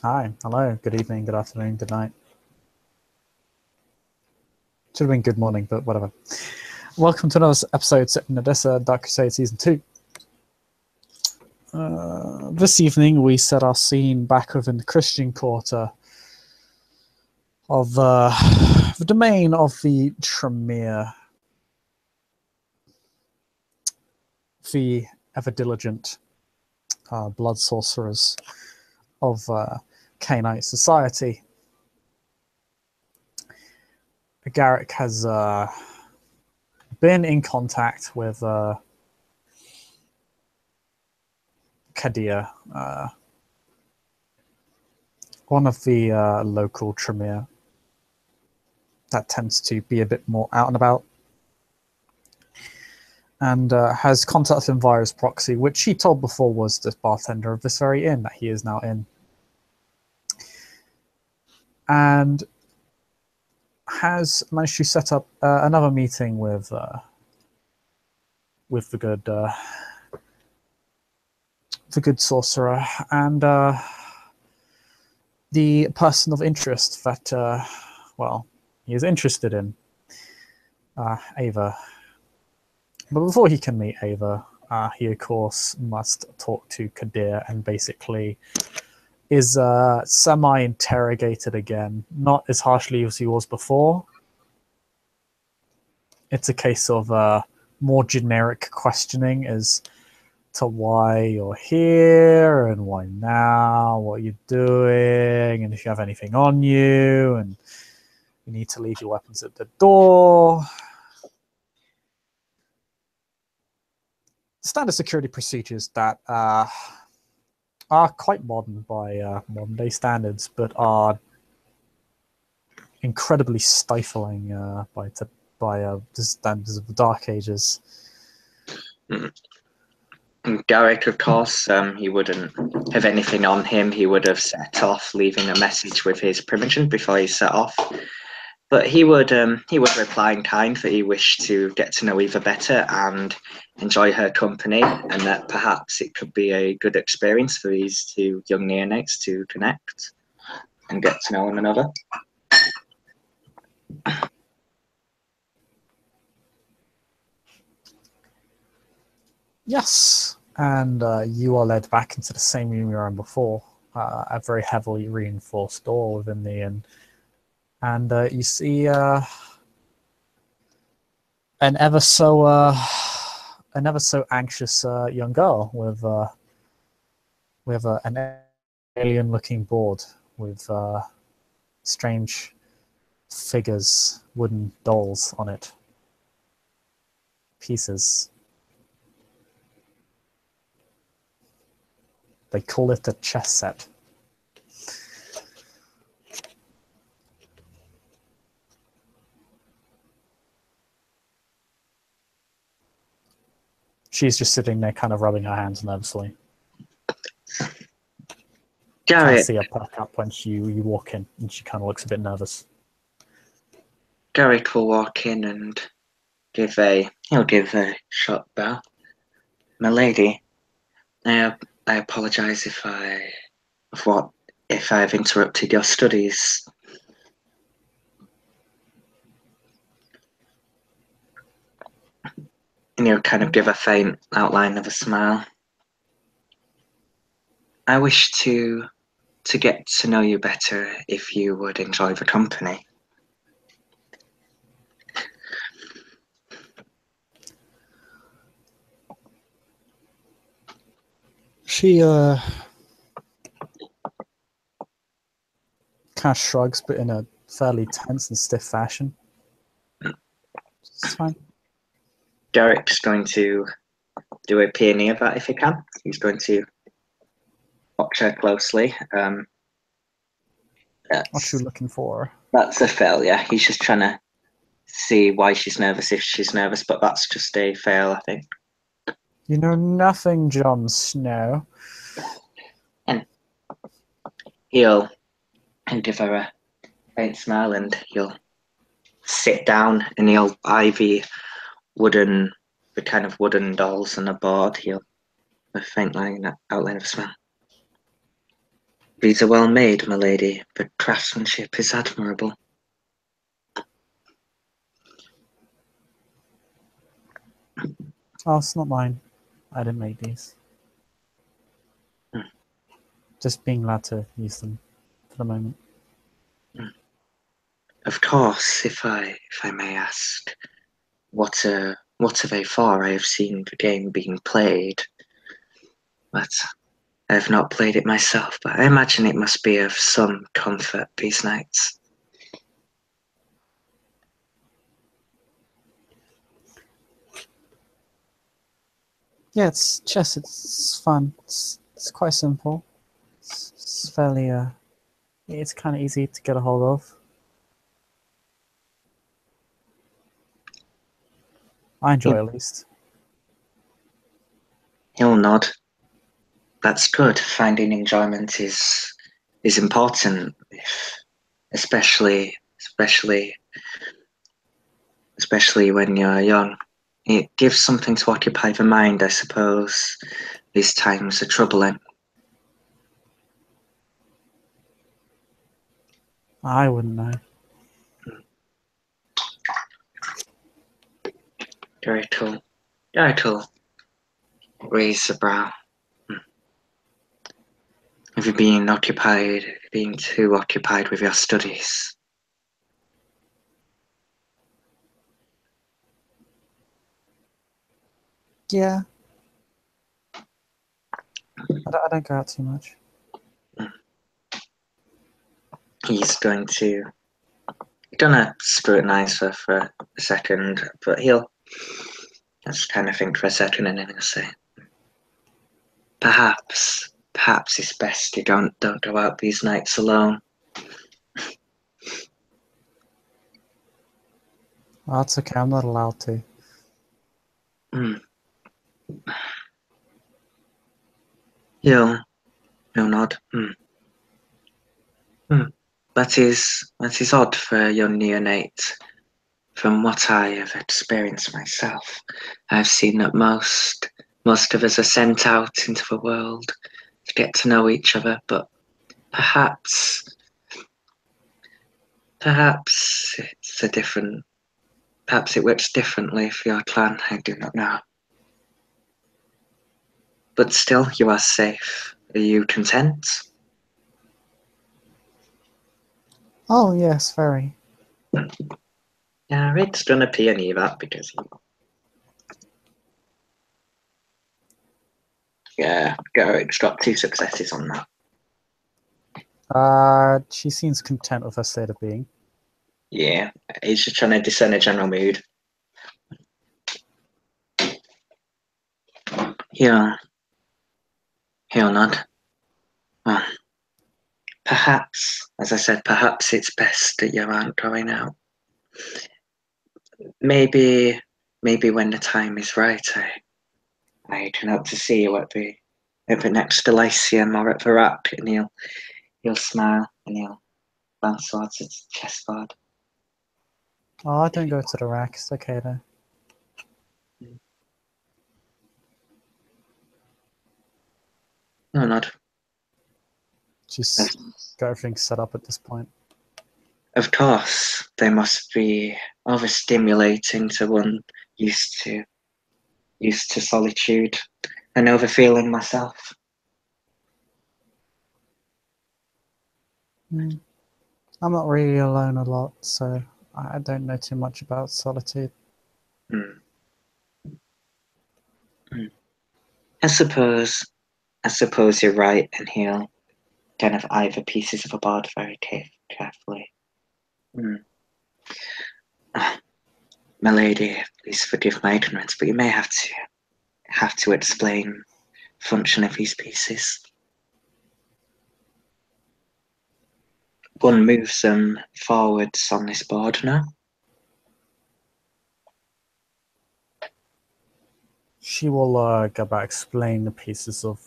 Hi, hello, good evening, good afternoon, good night. Should have been good morning, but whatever. Welcome to another episode set in Odessa Dark Crusade Season 2. This evening we set our scene back within the Christian quarter of the domain of the Tremere, the ever-diligent blood sorcerers of Cainite society. Garrick has been in contact with Kadir, one of the local Tremere that tends to be a bit more out and about, and has contacted him via his proxy, which he told before was the bartender of this very inn that he is now in, and has managed to set up another meeting with the good sorcerer and the person of interest that he is interested in, Ava. But before he can meet Ava, he of course must talk to Kadir and basically is semi-interrogated again, not as harshly as he was before. It's a case of more generic questioning as to why you're here and why now, what you're doing, and if you have anything on you, and you need to leave your weapons at the door. Standard security procedures that are quite modern by modern day standards, but are incredibly stifling by the standards of the Dark Ages. And Garrick, of course, he wouldn't have anything on him. He would have set off, leaving a message with his primogen before he set off. But he would reply in kind that he wished to get to know Eva better and enjoy her company, and that perhaps it could be a good experience for these two young neonates to connect and get to know one another. Yes, and you are led back into the same room you were in before, a very heavily reinforced door within the inn, and you see an ever so anxious young girl with an alien-looking board with strange figures, wooden dolls on it, pieces. They call it a chess set. She's just sitting there kind of rubbing her hands nervously. Garrick, I see her perk up when you walk in, and she kind of looks a bit nervous. Garrick will walk in and give a short bow. My lady, I apologise if I've interrupted your studies. And you kind of give a faint outline of a smile. I wish to get to know you better if you would enjoy the company. She kind of shrugs, but in a fairly tense and stiff fashion. It's fine. Garrick's going to do a peony of that if he can. He's going to watch her closely. What you looking for? That's a failure. He's just trying to see why she's nervous, if she's nervous, but that's just a fail, I think. You know nothing, Jon Snow. And he'll give her a faint smile, and he'll sit down, and he'll eye the kind of wooden dolls on the board. He'll a faint outline of a smile. These are well made, my lady, but craftsmanship is admirable. Oh, it's not mine. I didn't make these. Just being allowed to use them for the moment. Of course, if I may ask, what are they for? I have seen the game being played, but I have not played it myself. But I imagine it must be of some comfort these nights. Yeah, it's chess. It's fun. It's quite simple. It's fairly it's kind of easy to get a hold of. I enjoy it at least. He'll nod. That's good. Finding enjoyment is important, especially when you're young. It gives something to occupy the mind, I suppose. These times are troubling. I wouldn't know. Garrick will raise a brow. Have you been too occupied with your studies? Yeah. I don't go out too much. He's gonna scrutinize her for a second, but he'll just kind of think for a second and then he'll say, perhaps it's best you don't go out these nights alone. Oh, that's okay. I'm not allowed to. He'll nod. That is odd for a young neonate. From what I have experienced myself, I've seen that most of us are sent out into the world to get to know each other, but perhaps perhaps it works differently for your clan. I do not know. But still, you are safe. Are you content? Oh yes, very. Yeah, it's gonna peony that because Garrick's got 2 successes on that. She seems content with her state of being. Yeah, he's just trying to discern a general mood. He'll nod. Well, perhaps, as I said, perhaps it's best that you aren't going out. Maybe when the time is right, I can hope to see you at the next Elysium or at the Rack, and he'll smile and he'll bounce towards his chessboard. Oh, I don't go to the rack. It's okay though. No nod. She's got everything set up at this point. Of course, they must be overstimulating to one used to solitude. I know the feeling myself. I'm not really alone a lot, so I don't know too much about solitude. I suppose you're right, and he'll kind of eye the pieces of a board very carefully. My lady, please forgive my ignorance, but you may have to explain the function of these pieces. One moves them forwards on this board now. She will go back, explain the pieces of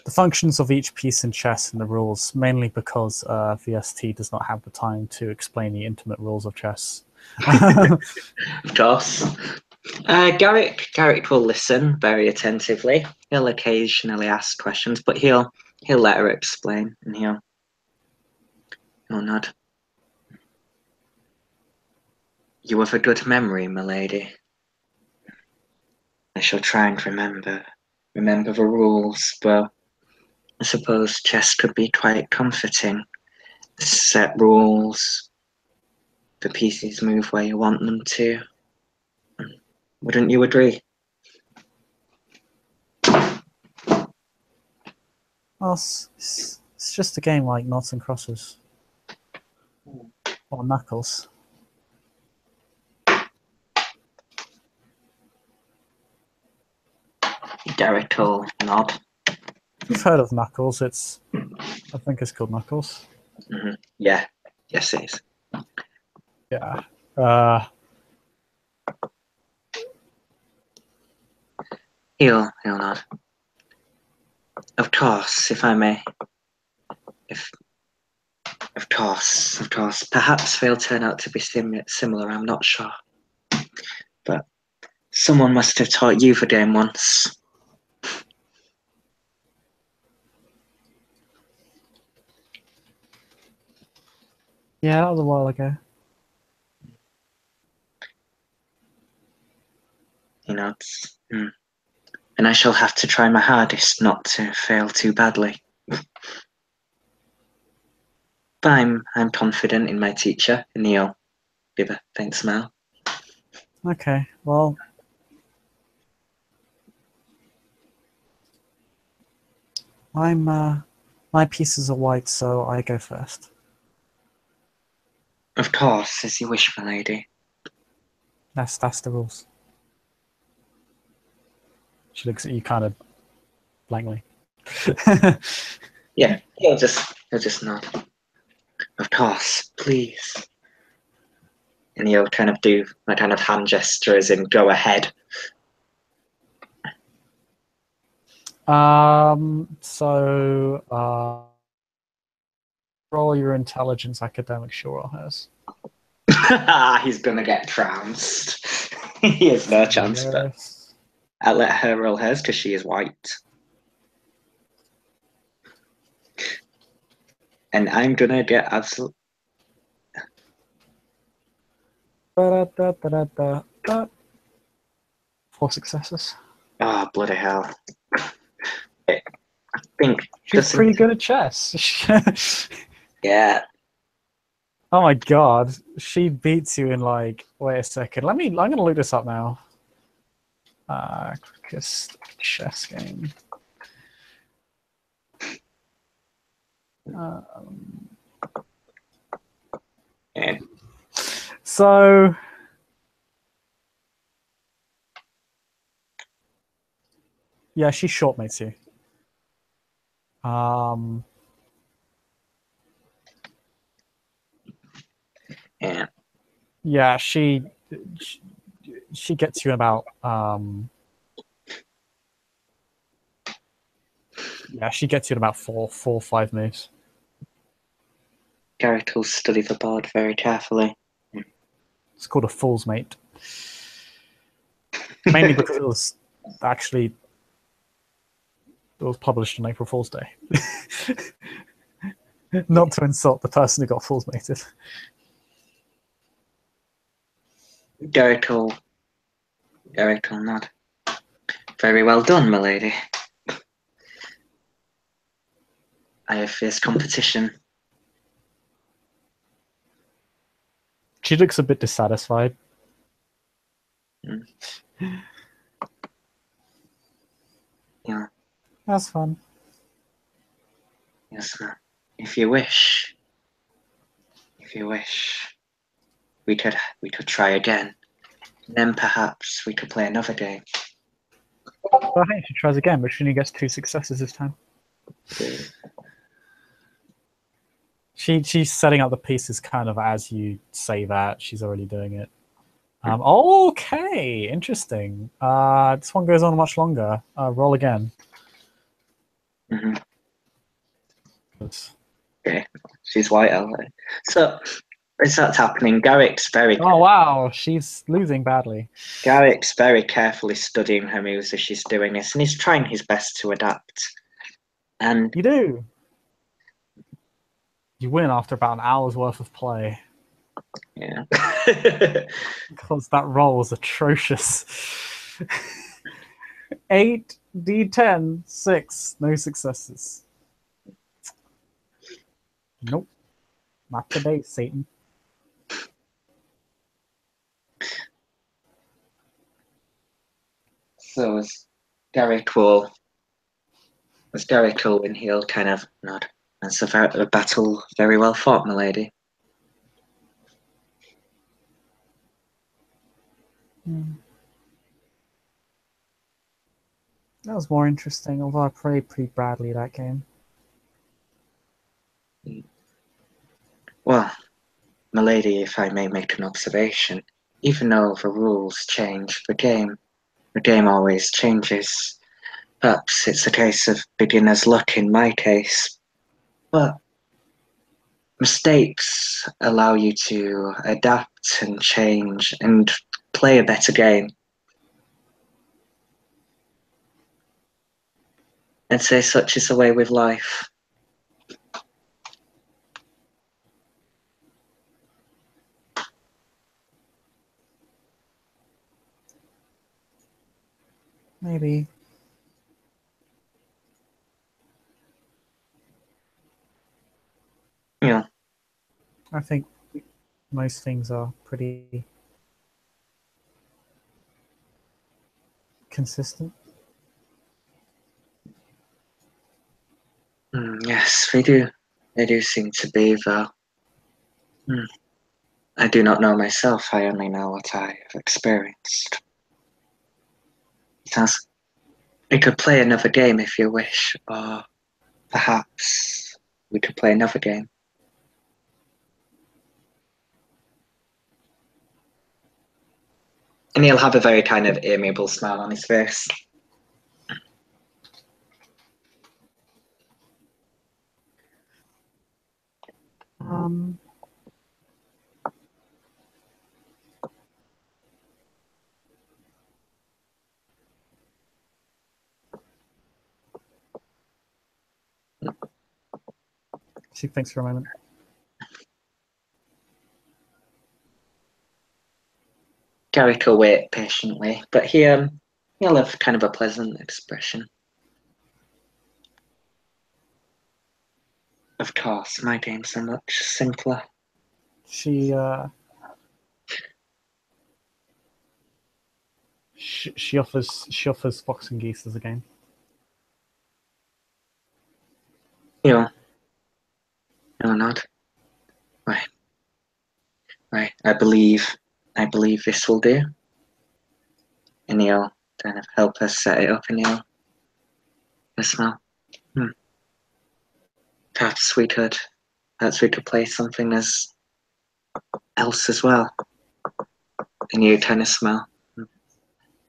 the functions of each piece in chess and the rules, mainly because VST does not have the time to explain the intimate rules of chess. Of course. Garrick will listen very attentively. He'll occasionally ask questions, but he'll he'll let her explain, and he'll nod. You have a good memory, milady. I shall try and remember the rules, but I suppose chess could be quite comforting. Set rules, the pieces move where you want them to. Wouldn't you agree? Well, it's just a game like Noughts and Crosses. Or Knuckles. Garrick will nod. You've heard of Knuckles, I think it's called Knuckles. Yeah, yes it is. Yeah. He'll nod. Of course, if I may. Of course. Perhaps they'll turn out to be similar, I'm not sure. But someone must have taught you the game once. Yeah, that was a while ago. He nods. And I shall have to try my hardest not to fail too badly. But I'm confident in my teacher, and he'll give a faint smile. Okay, well, my pieces are white, so I go first. Of course, as you wish, my lady. That's the rules. She looks at you kind of blankly. Yeah, he'll just nod. Of course, please. And he'll kind of do my kind of hand gesture as in go ahead. Roll your intelligence academic, sure has. He's gonna get trounced. He has no chance, but I'll let her roll hers because she is white. And I'm gonna get absolute. 4 successes. Oh, bloody hell. I think she's pretty good at chess. Yeah. Oh my god, she beats you in like. Wait a second. I'm gonna look this up now. Quickest chess game. Yeah. So. Yeah, she shortmates you. Yeah. Yeah, she gets you in about yeah, she gets you in about 4 or 5 moves. Garrick will study the board very carefully. It's called a fool's mate. Mainly because it was published on April Fool's Day. Not to insult the person who got fool's mated. Garrick will nod. Very well done, my lady. I have fierce competition. She looks a bit dissatisfied. Yeah. That's fun. Yes, ma'am. If you wish, we could try again. And then perhaps we could play another game. Well, hey, she tries again, but she only gets 2 successes this time. She's setting up the pieces kind of as you say that. She's already doing it. Okay, interesting. This one goes on much longer. Roll again. Okay, she's white, so as that's happening, Garrick's very. Oh wow, she's losing badly. Garrick's very carefully studying her moves as she's doing this, and he's trying his best to adapt. And You do. You win after about an hour's worth of play. yeah. Because that roll was atrocious. 8 D10, 6, no successes. Nope. Not today, Satan. So Garrick will win, he'll kind of nod. That's a battle very well fought, my lady. That was more interesting, although I played pretty badly that game. Well, my lady, if I may make an observation, even though the rules change, the game always changes. Perhaps it's a case of beginner's luck in my case, but mistakes allow you to adapt and change and play a better game. I'd say such is the way with life. Maybe. Yeah. I think most things are pretty consistent. Yes, they do. They do seem to be, though. I do not know myself. I only know what I have experienced. Because we could play another game if you wish, or perhaps we could play another game. And he'll have a very kind of amiable smile on his face. Um, she thinks for a moment. Garrick will wait patiently, but he'll have kind of a pleasant expression. Of course, my games are much simpler. She offers Fox and Geese as a game. You know, not. Right. Right. I believe this will do. And he'll kind of help us set it up, and he'll smile. Perhaps we could play something else as well. And you kind of smile.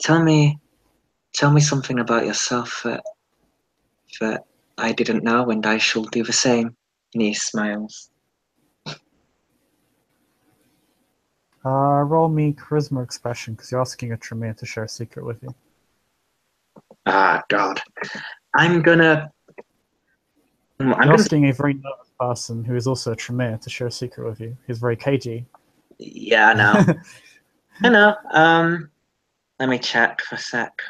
Tell me something about yourself that I didn't know, and I shall do the same. And he smiles. Roll me charisma expression because you're asking a Tremere to share a secret with you. Ah, God. I'm gonna. You're asking a very nervous person who is also a Tremere to share a secret with you. He's very cagey. Yeah, I know. I know. Let me check for a sec.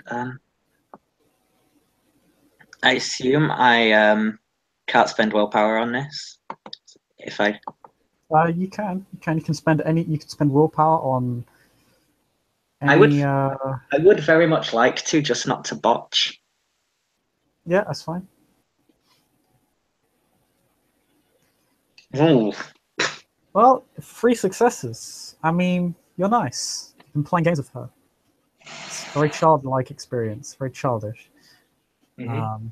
I assume I can't spend willpower on this. If I You can spend you can spend willpower on I any. would very much like to, just not to botch. Yeah, that's fine. Ooh. Well, 3 successes. I mean, you're nice. You've been playing games with her. It's a very childlike experience, very childish. Mm-hmm.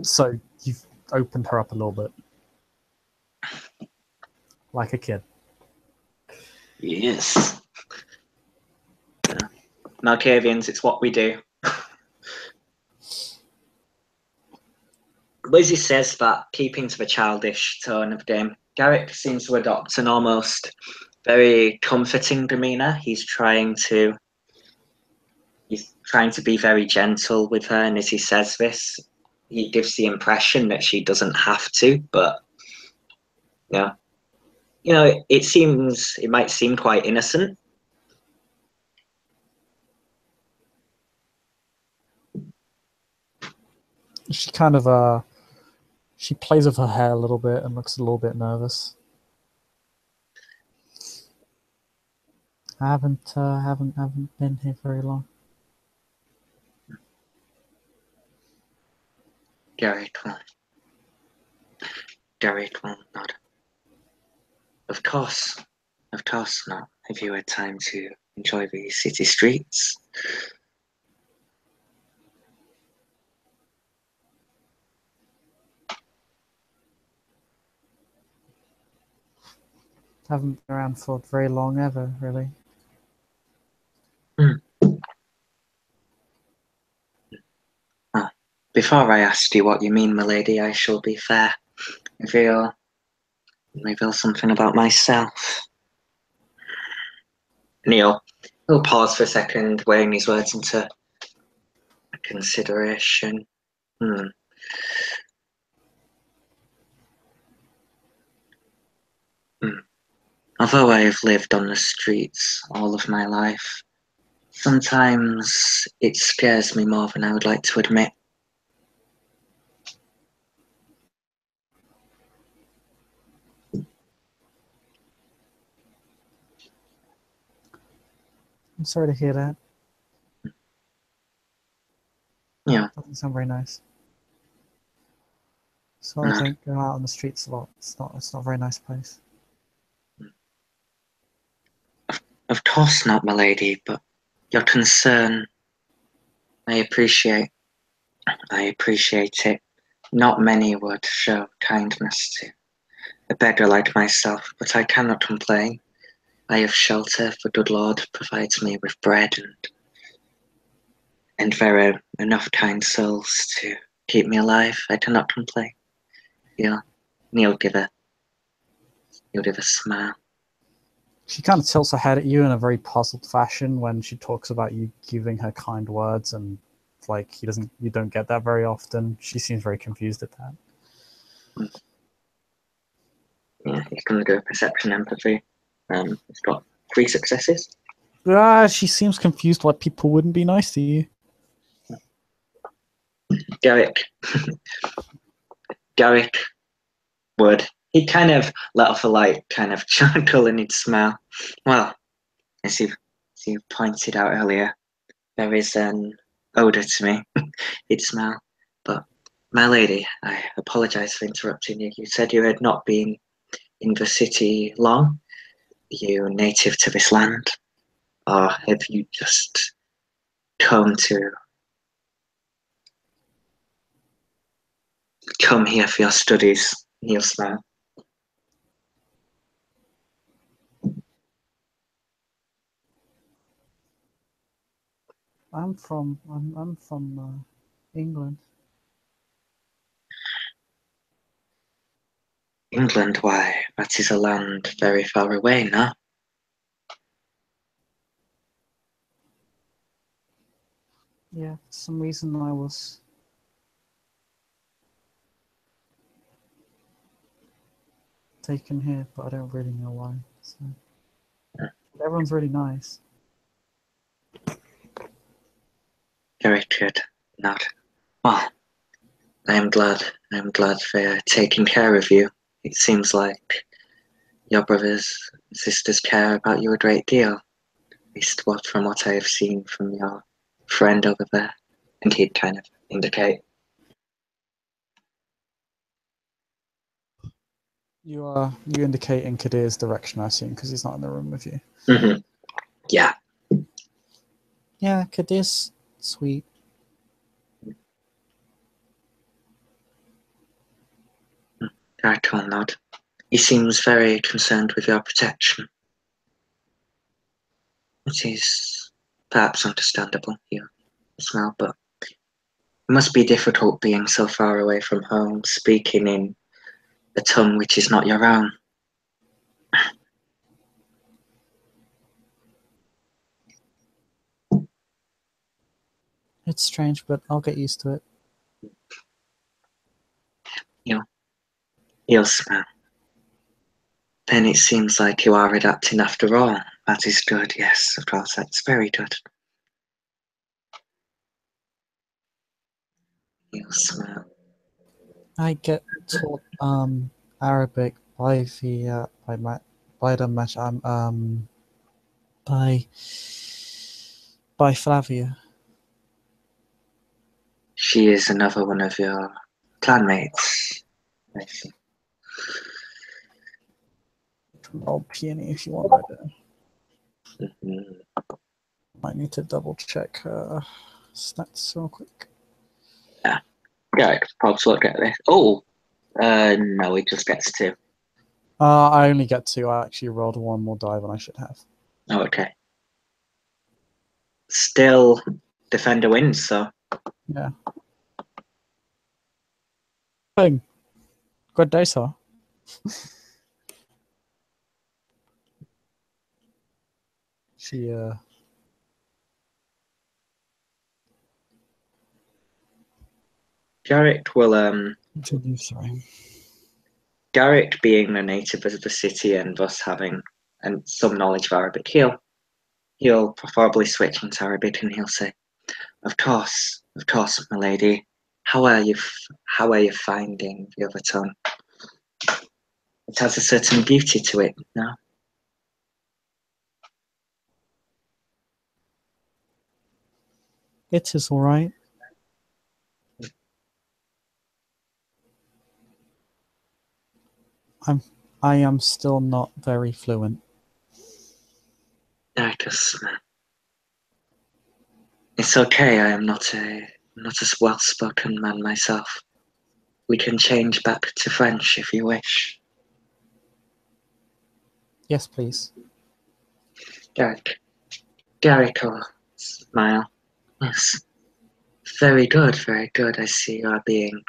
So you've opened her up a little bit, like a kid. Yes. Malkavians, it's what we do. Lizzie says that, keeping to the childish tone of the game, Garrick seems to adopt an almost very comforting demeanour. He's trying to he's trying to be very gentle with her, and as he says this, he gives the impression that she doesn't have to, but yeah, it might seem quite innocent. She kind of she plays with her hair a little bit and looks a little bit nervous. I haven't been here very long. Garrick will nod. Of course not. Have you had time to enjoy the city streets? Haven't been around for very long ever, really. Oh, before I ask you what you mean, milady, I shall be fair. Reveal something about myself. Neil will pause for a second, weighing his words into consideration. Although I have lived on the streets all of my life, sometimes it scares me more than I would like to admit. I'm sorry to hear that. Yeah. Doesn't sound very nice. So I don't go out on the streets a lot. It's not a very nice place. Of course not, milady, but your concern, I appreciate it. Not many would show kindness to a beggar like myself, but I cannot complain. I have shelter, the good Lord provides me with bread, and there are enough kind souls to keep me alive. I cannot complain. Yeah, Neil give a smile. She kind of tilts her head at you in a very puzzled fashion when she talks about you giving her kind words, and like you don't get that very often. She seems very confused at that. Yeah, he's going to go perception empathy. He's got 3 successes. She seems confused why people wouldn't be nice to you. Garrick would. He kind of let off a light kind of chuckle and he'd smile. Well, as you pointed out earlier, there is an odour to me. He'd smile. But, my lady, I apologise for interrupting you. You said you had not been in the city long. Are you native to this land? Or have you just come here for your studies? He'll smile. I'm from England. England, why? That is a land very far away now. Yeah, for some reason I was taken here, but I don't really know why. So. Everyone's really nice. Very good. Not. Well, I am glad they're taking care of you. It seems like your brothers and sisters care about you a great deal. At least from what I have seen from your friend over there. And he'd kind of indicate. You indicate in Kadir's direction, I assume, because he's not in the room with you. Mm-hmm. Yeah. Yeah, Kadir's sweet. Garrick will nod. He seems very concerned with your protection. It is perhaps understandable, you smile, but it must be difficult being so far away from home, speaking in a tongue which is not your own. It's strange, but I'll get used to it. You'll smile. Then it seems like you are adapting after all. That is good, yes, of course, that's very good. You'll smile. I get taught Arabic by the by Flavia. She is another one of your clanmates, I see. Roll peony if you want right there. Mhm. Might need to double check stats real quick. Garrick, perhaps look at this. Oh, no, he just gets two. I only get two. I actually rolled one more die than I should have. Oh, okay. Still, defender wins, so. Yeah. Bang. Good day, sir. She Garrick will continue, sorry. Garrick being a native of the city and thus having some knowledge of Arabic, he'll probably switch into Arabic and he'll say, of course, my lady. How are you finding the other tongue? It has a certain beauty to it, no? It is all right. I am still not very fluent. It's okay. I am not a well-spoken man myself. We can change back to French if you wish. Yes, please. Garrick will smile. Yes. Very good, very good. I see you are being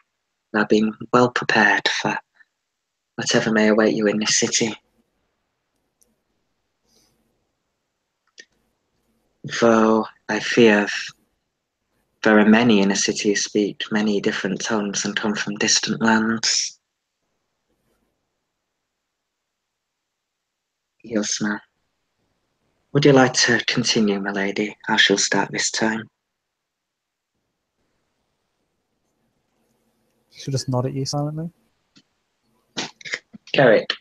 well prepared for whatever may await you in this city. Though I fear there are many in a city who speak many different tongues and come from distant lands. He'll smile. Would you like to continue, my lady? I shall start this time. She'll just nod at you silently. Garrick.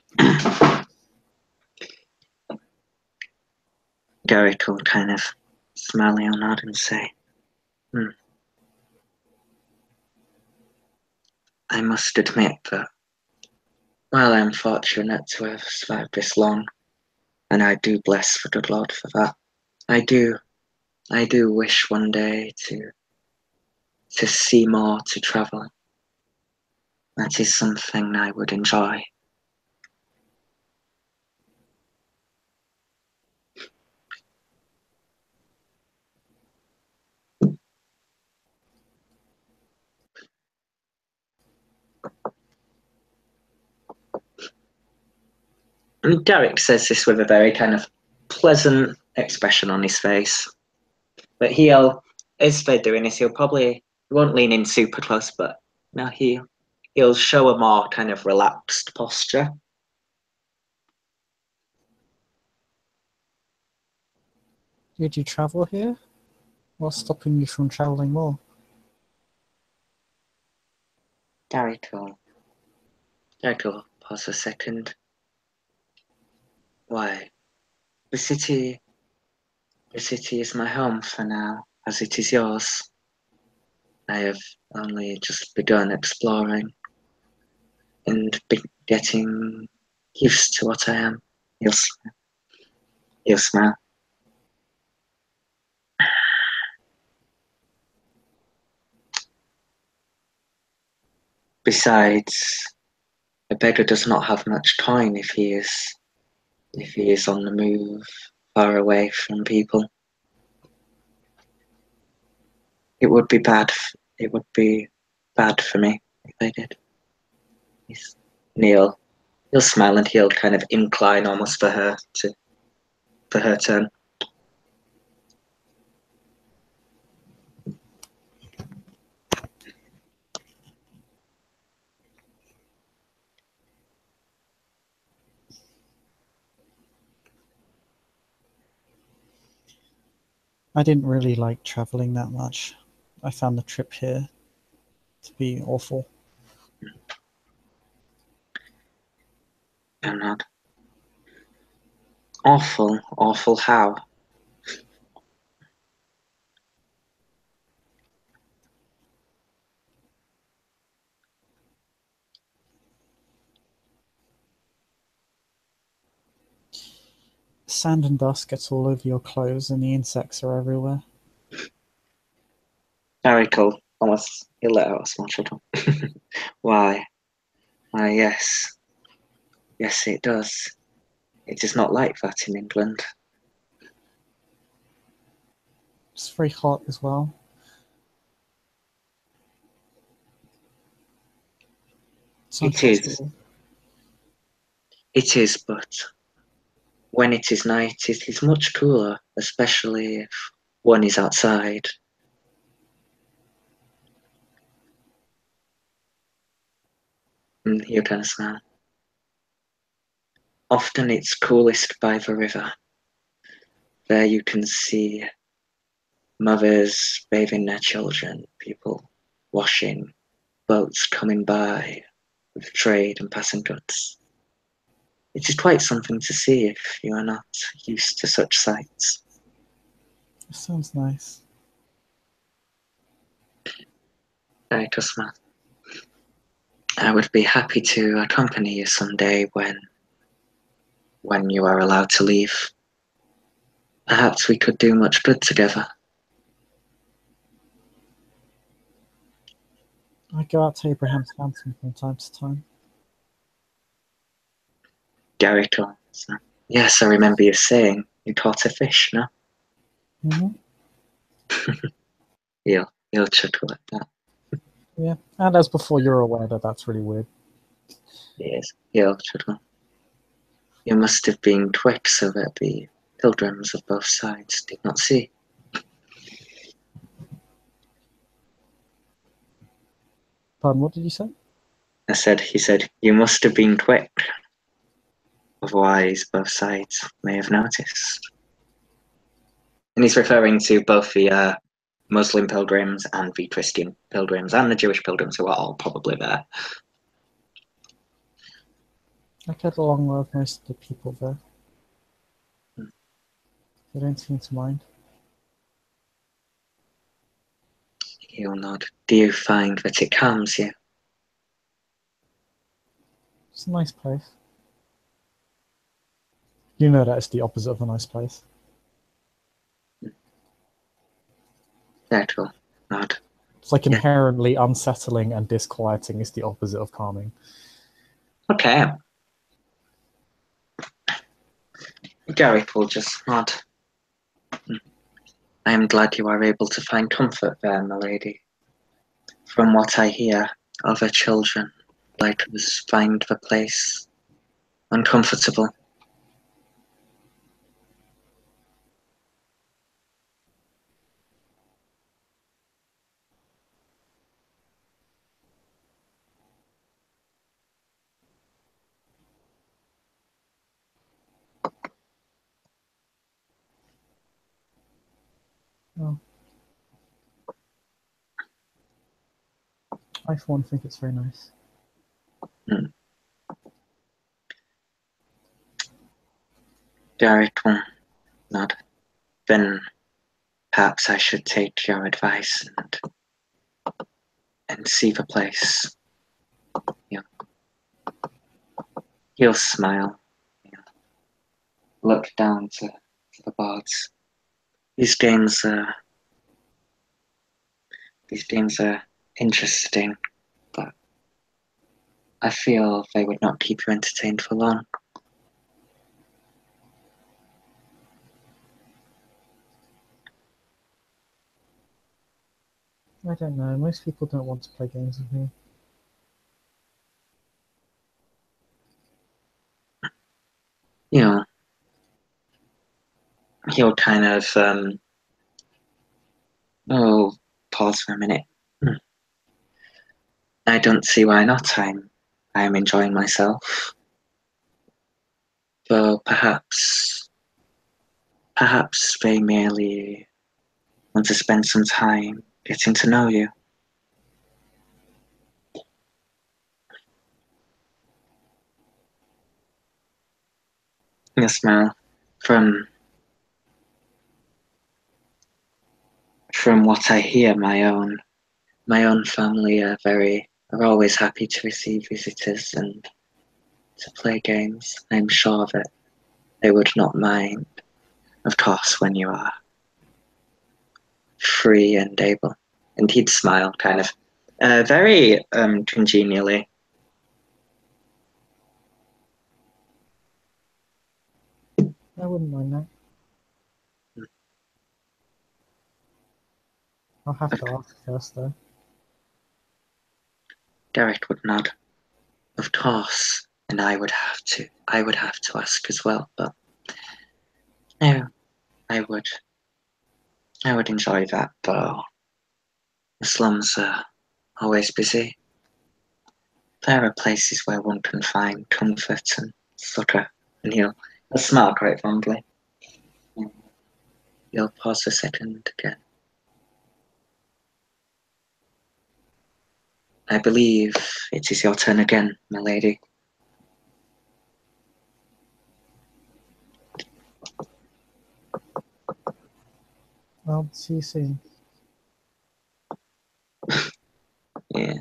Garrick will kind of smile or nod and say, I must admit that while I'm fortunate to have survived this long, and I do bless the good Lord for that, I do wish one day to see more, to travel. That is something I would enjoy. And Garrick says this with a very kind of pleasant expression on his face. But as they're doing this, he won't lean in super close, but no, he'll show a more kind of relaxed posture. Did you travel here? What's stopping you from traveling more? Garrick will pause a second. Why, the city is my home for now, as it is yours. I have only just begun exploring and getting used to what I am. He'll smile. Besides, a beggar does not have much coin if he is on the move, far away from people. It would be bad. It would be bad for me if I did. He'll smile and he'll kind of incline almost for her turn. I didn't really like traveling that much. I found the trip here to be awful. I'm not. Awful, awful how? Sand and dust gets all over your clothes and the insects are everywhere. Very cool. Almost, you let out a small chuckle. Why? Why, yes. Yes, it does. It is not like that in England. It's very hot as well. It's It is. uncomfortable. It is, but when it is night, it is much cooler, especially if one is outside. You kind of smile. Often it's coolest by the river. There you can see mothers bathing their children, people washing, boats coming by with trade and passing goods. It is quite something to see if you are not used to such sights. It sounds nice. I smile. I would be happy to accompany you someday when you are allowed to leave. Perhaps we could do much good together. I go out to Abraham's Fountain from time to time. Garrick, yes, I remember you saying you caught a fish, no? Mm-hmm. You'll chuckle at that. Yeah, and as before, you're aware that that's really weird. Yes, you'll chuckle. You must have been quick so that the pilgrims of both sides did not see. Pardon, what did you say? He said, you must have been quick. Otherwise, both sides may have noticed. And he's referring to both the Muslim pilgrims and the Christian pilgrims and the Jewish pilgrims who are all probably there. I get along well with most of the people there. They don't seem to mind. He'll nod. Do you find that it calms you? It's a nice place. You know that it's the opposite of a nice place. That will nod. It's like Yeah. inherently unsettling and disquieting is the opposite of calming. Okay. Garrick will just nod. I am glad you are able to find comfort there, my lady. From what I hear, other children like us find the place uncomfortable. Oh. I, for one, think it's very nice. Hmm. Garrick will nod. Then perhaps I should take your advice and see the place. He'll smile. Look down to the boards. These games are interesting, but I feel they would not keep you entertained for long. I don't know. Most people don't want to play games with me. You know, he'll kind of pause for a minute. I don't see why not. I'm enjoying myself. Though perhaps they merely want to spend some time getting to know you. Yes, Mel. From what I hear, my own family are always happy to receive visitors and to play games. I'm sure that they would not mind, of course, when you are free and able. And he'd smile, kind of, very congenially. I wouldn't mind that. I'll have to ask first, though. Garrick would nod. Of course, and I would have to ask as well, but no, I would enjoy that, though. The slums are always busy. There are places where one can find comfort and succor, and he'll smile quite fondly. He'll pause a second again. I believe it is your turn again, my lady. I'll see you soon. Yeah.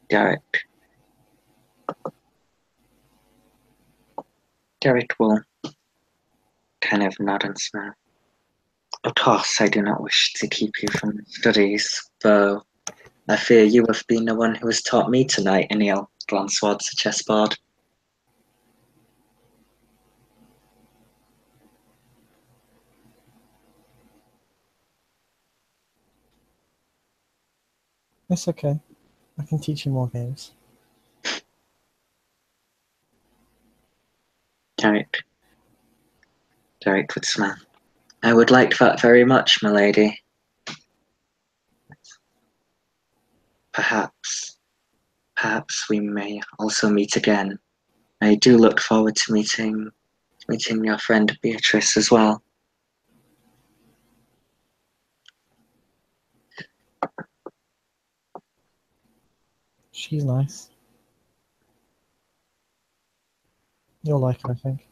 Garrick. Garrick will kind of nod and smile. Of course, I do not wish to keep you from studies, though I fear you have been the one who has taught me tonight, and he'll glance towards the chessboard. It's okay. I can teach you more games. Garrick would smile. I would like that very much, my lady. Perhaps we may also meet again. I do look forward to meeting your friend Beatrice as well. She's nice. You'll like her, I think.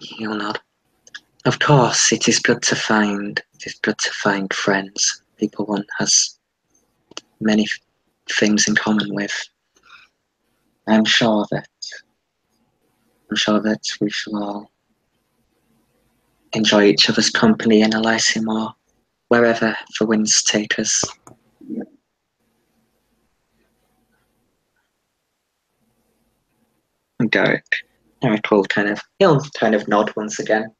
He'll nod. Of course, it is good to find friends, people one has many things in common with. I'm sure that we shall all enjoy each other's company in Elysium or wherever the winds take us. And Garrick will he'll kind of nod once again.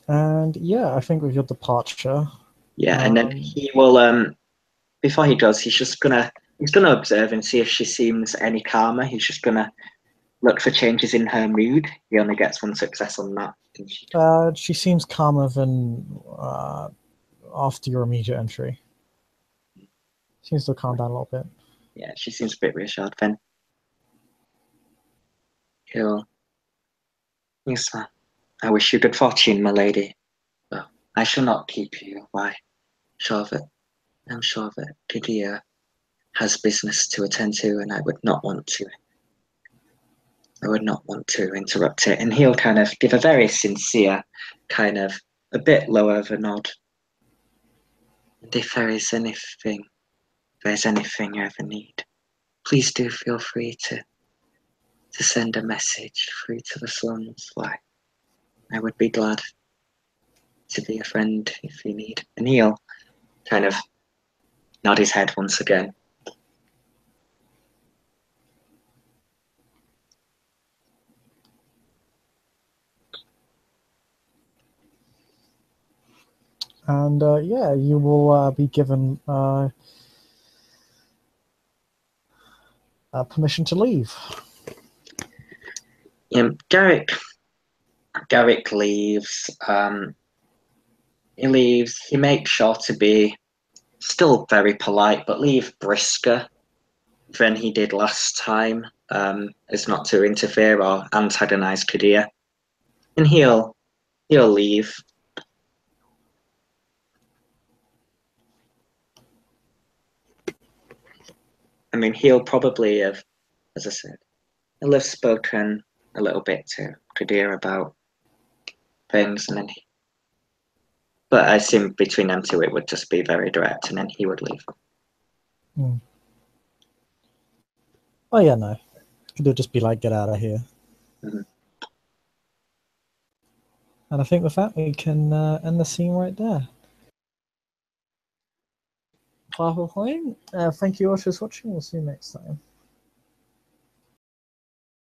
And yeah, I think with your departure. Yeah, and then he will before he goes, he's gonna observe and see if she seems any calmer. He's just gonna look for changes in her mood. He only gets one success on that. She seems calmer than after your immediate entry. Seems to calm down a little bit. Yeah, she seems a bit reassured. Then yes, ma'am. I wish you good fortune, my lady. Well, I shall not keep you. Why? I'm sure that Didier has business to attend to, and I would not want to interrupt it. And he'll kind of give a very sincere, kind of a bit lower of a nod. And if there's anything you ever need, please do feel free to send a message through to the slums. Why? I would be glad to be a friend if you need. And he'll kind of nod his head once again. And yeah, you will be given permission to leave. Garrick Garrick leaves. He leaves. He makes sure to be still very polite, but leave brisker than he did last time, as not to interfere or antagonize Kadir. And he'll leave. I mean, he'll probably have, as I said, he'll have spoken a little bit to Kadir about things, and then but I assume between them two it would just be very direct, and then he would leave. Oh yeah, no. Could just be like, get out of here. Mm-hmm. And I think with that we can end the scene right there. Thank you all for watching. We'll see you next time.